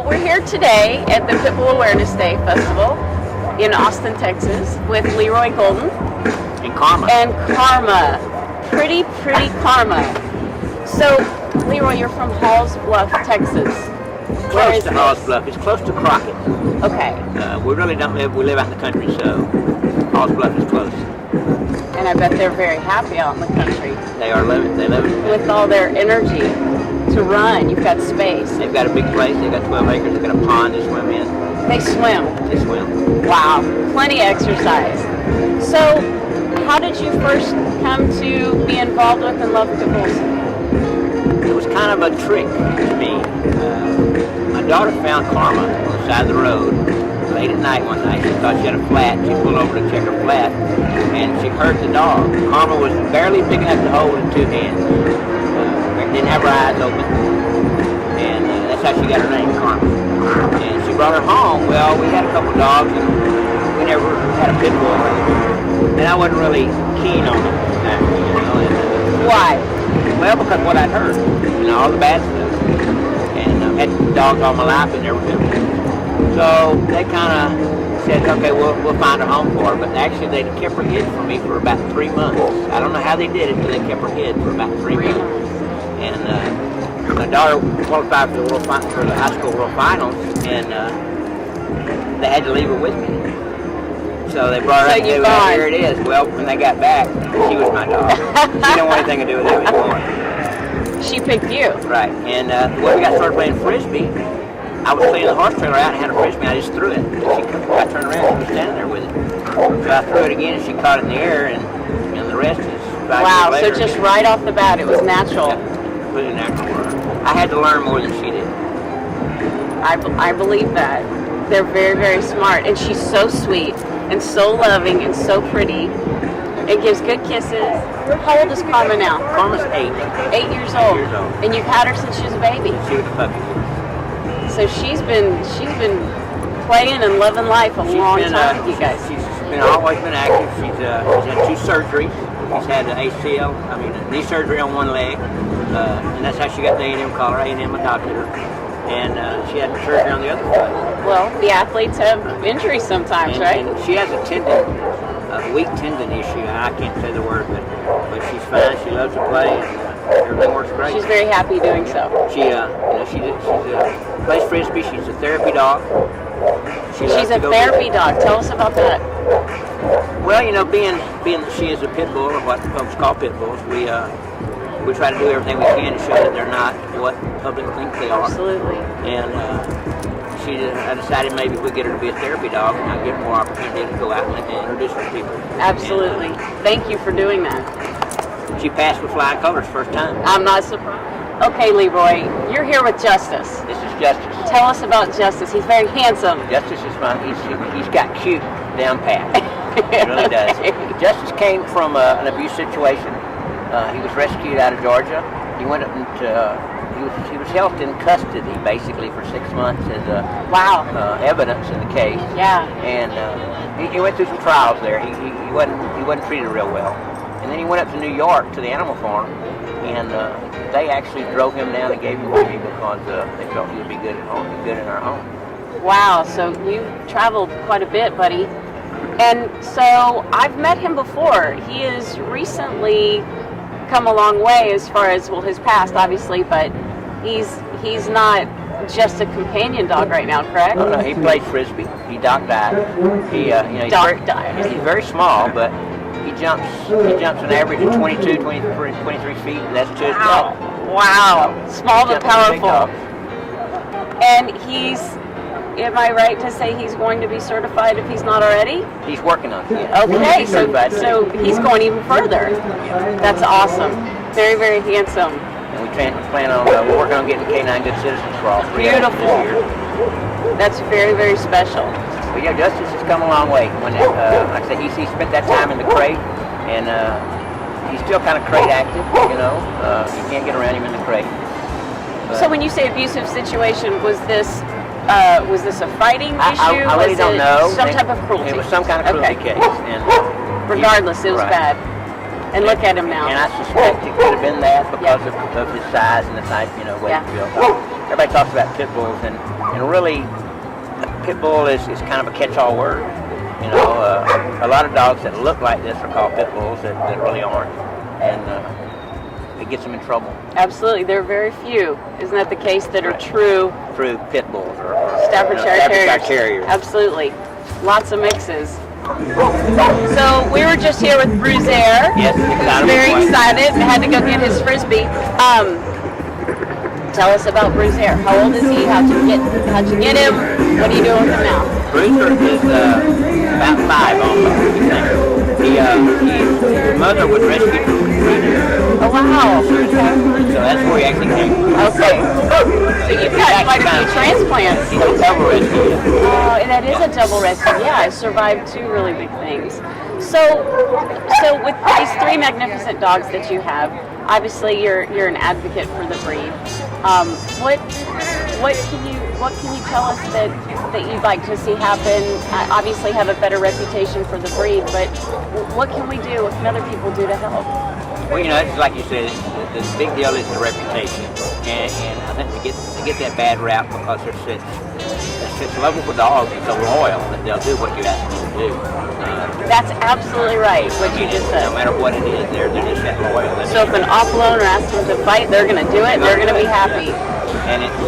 we're here today at the Pitbull Awareness Day Festival in Austin, Texas, with Leroy Golden and Karma. Pretty Karma. So, Leroy, you're from Halls Bluff, Texas. Close to Halls Bluff. It's close to Crockett. Okay. We really don't live. We live out in the country, so Halls Bluff is close. And I bet they're very happy out in the country. They are living. They live it. With all their energy to run, you've got space. They've got a big place. They've got 12 acres. They've got a pond to swim in. They swim. They swim. Wow, plenty of exercise. So, how did you first come to be involved with and love pit bulls? It was kind of a trick to me. My daughter found Karma on the side of the road late at night one night. She thought she had a flat. She pulled over to check her flat, and she heard the dog. Karma was barely big enough to hold in two hands. Didn't have her eyes open, and that's how she got her name, Karma. And she brought her home. Well, we had a couple dogs, and we never had a pit bull, and I wasn't really keen on them. Why? Well, because what I'd heard, all the bad stuff, and I've had dogs all my life and never been one. So they kind of said, okay, we'll find a home for her. But actually, they kept her hid from me for about 3 months. I don't know how they did it, but they kept her hid for about 3 months. And my daughter qualified for the high school world finals, and they had to leave her with me. So they brought her up and said, well, here it is. Well, when they got back, she was my dog. She didn't want anything to do with it anymore. She picked you. Right. And when we got started playing Frisbee, I was cleaning the horse trailer out and had a Frisbee, and I just threw it. I turned around and she was standing there with it. So I threw it again, and she caught it in the air, and the rest is 5 wow, years later. So just right off the bat, it was natural. Yeah, completely natural. I had to learn more than she did. I believe that. They're very smart, and she's so sweet and so loving and so pretty. It gives good kisses. How old is Karma now? Karma's 8. 8 years old. 8 years old. And you've had her since she was a baby. She was a puppy. So she's been playing and loving life a long time with you guys. She's always been active. She's had 2 surgeries. She's had an ACL, a knee surgery on one leg, and that's how she got the A&M collar. A&M adopted her, and she had surgery on the other foot. Well, the athletes have injuries sometimes, right? And she has a weak tendon issue. I can't say the word, but she's fine. She loves to play, and everything works great. She's very happy doing so. She plays Frisbee. She's a therapy dog. She's a therapy dog. Tell us about that. Well, being that she is a pit bull, or what folks call pit bulls, we try to do everything we can to show that they're not what the public thinks they are. Absolutely. And I decided maybe if we get her to be a therapy dog, and I'd get more opportunity to go out and introduce her to people. Absolutely. Thank you for doing that. She passed with flying colors first time. I'm not surprised. Okay, Leroy, you're here with Justice. This is Justice. Tell us about Justice. He's very handsome. Justice is fun. He's got cute down pat. He really does. Justice came from an abuse situation. He was rescued out of Georgia. He went up into he was held in custody basically for 6 months as evidence in the case. Yeah. And he went through some trials there. He wasn't treated real well. And then he went up to New York to the animal farm, and they actually drove him down and gave him to me because they felt he would be good at home, good in our home. Wow, so you've traveled quite a bit, buddy. And so I've met him before. He has recently come a long way as far as, his past, obviously, but he's not just a companion dog right now, correct? Oh, no, he played Frisbee. He dock dived. He's very small, but he jumps an average of 22, 23 feet, and that's to his dog. Wow. Small but powerful. And am I right to say he's going to be certified if he's not already? He's working on it. Yeah. Okay, so he's going even further. That's awesome. Very handsome. And we plan on we're working on getting K9 good citizens for all 3 Beautiful. this year. That's very special. But yeah, Justice has come a long way. When like I said, he spent that time in the crate, and he's still kind of crate active. You can't get around him in the crate. But so when you say abusive situation, was this a fighting issue? I really don't know. Some type of cruelty? It was some kind of cruelty case. And regardless, it was bad. And look at him now. And I suspect it could have been that because of his size and the type, way he built. everybody talks about pit bulls, and really, pit bull is kind of a catch-all word. You know, a lot of dogs that look like this are called pit bulls that really aren't, and it gets them in trouble. Absolutely, there are very few. Isn't that the case that are Right. true Pit bulls or Staffordshire Terriers. Absolutely, lots of mixes. So we were just here with Bruiser. Yes, Who's very excited and had to go get his frisbee. Tell us about Bruiser. How old is he? How'd you get him? What are you doing with him now? Bruiser is about 5 almost. His mother was rescued from breeding. Oh wow. So that's where he actually came from. Okay. So you've got quite a few transplants. He's a double rescue. Oh, and that is a double rescue. Yeah, I survived 2 really big things. So with these 3 magnificent dogs that you have, obviously you're an advocate for the breed. What can you tell us that you'd like to see happen? Obviously have a better reputation for the breed, but what can we do? What can other people do to help? Well, you know, it's like you said, the big deal is the reputation, and I think to get that bad rap because they're such lovable dogs and so loyal that they'll do what you ask them to do. That's absolutely right, what you just said. No matter what it is, they're just that loyal. So if an off-loaner asks them to fight, they're going to do it, and they're going to be happy. And it's,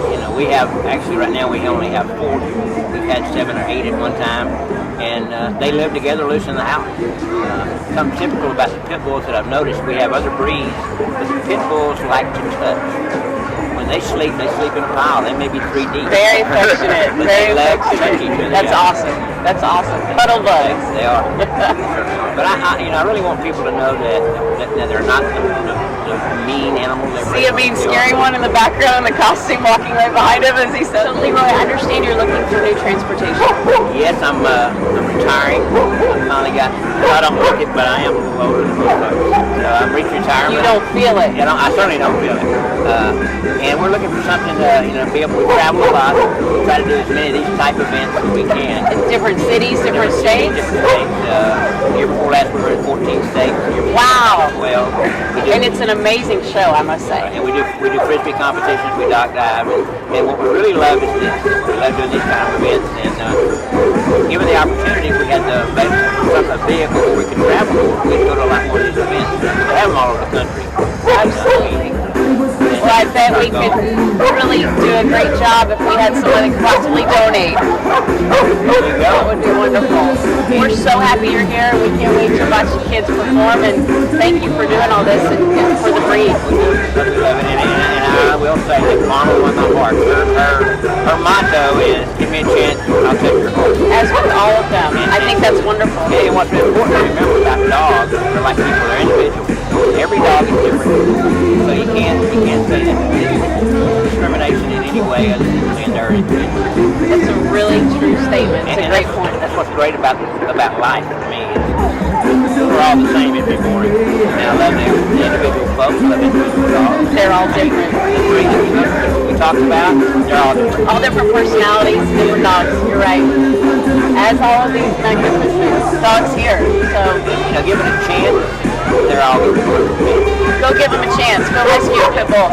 you know, we have, actually right now we only have 4. We've had 7 or 8 at one time, and they live together loose in the house. Something typical about the pit bulls that I've noticed, we have other breeds, but the pit bulls like to touch. When they sleep in a pile. They may be 3 deep. Very affectionate. But Very they love to touch affectionate. each other. That's awesome. That's awesome. Cuddle bugs. They are. But I really want people to know that they're not the mean animals. See a mean, scary one in the background in the costume walking right behind him as he said, so, Leroy, I understand you're looking for new transportation. Yes, I'm retiring. I finally got, I don't look it, but I am a little older than most folks. So I'm reaching retirement. You don't feel it. I certainly don't feel it. And we're looking for something to be able to travel a lot. We try to do as many of these type events as we can. In different cities, different states? Different states. Year before last we were in 14 states. Wow. Well, and it's an amazing show, I must say. And we do frisbee competitions, we dock dive, and what we really love is this. We love doing these kind of events, and given the opportunity, if we had a vehicle where we could travel, we'd go to a lot more of these events. We have them all over the country. Absolutely. Well, I bet we could really do a great job if we had someone that could possibly donate. That would be wonderful. We're so happy you're here. We can't wait to watch the kids perform, and thank you for doing all this and for the breed. And I will say that Mama won my heart. Her motto is, give me a chance, I'll take your heart. As with all of them. I think that's wonderful. And what's important to remember about dogs, they're like people, they're individuals. Every dog is different. So you can't say that there's discrimination in any way other than saying they're individuals. That's a really true statement. It's a great point. That's what's great about life for me. We're all the same in February. And I love the individual folks, I love individual dogs. They're all different. The breed that we talked about, they're all different. All different personalities, different dogs. You're right. As all of these magnificent dogs here. So, given a chance, they're all going to work. Go give them a chance. Go rescue a pit bull.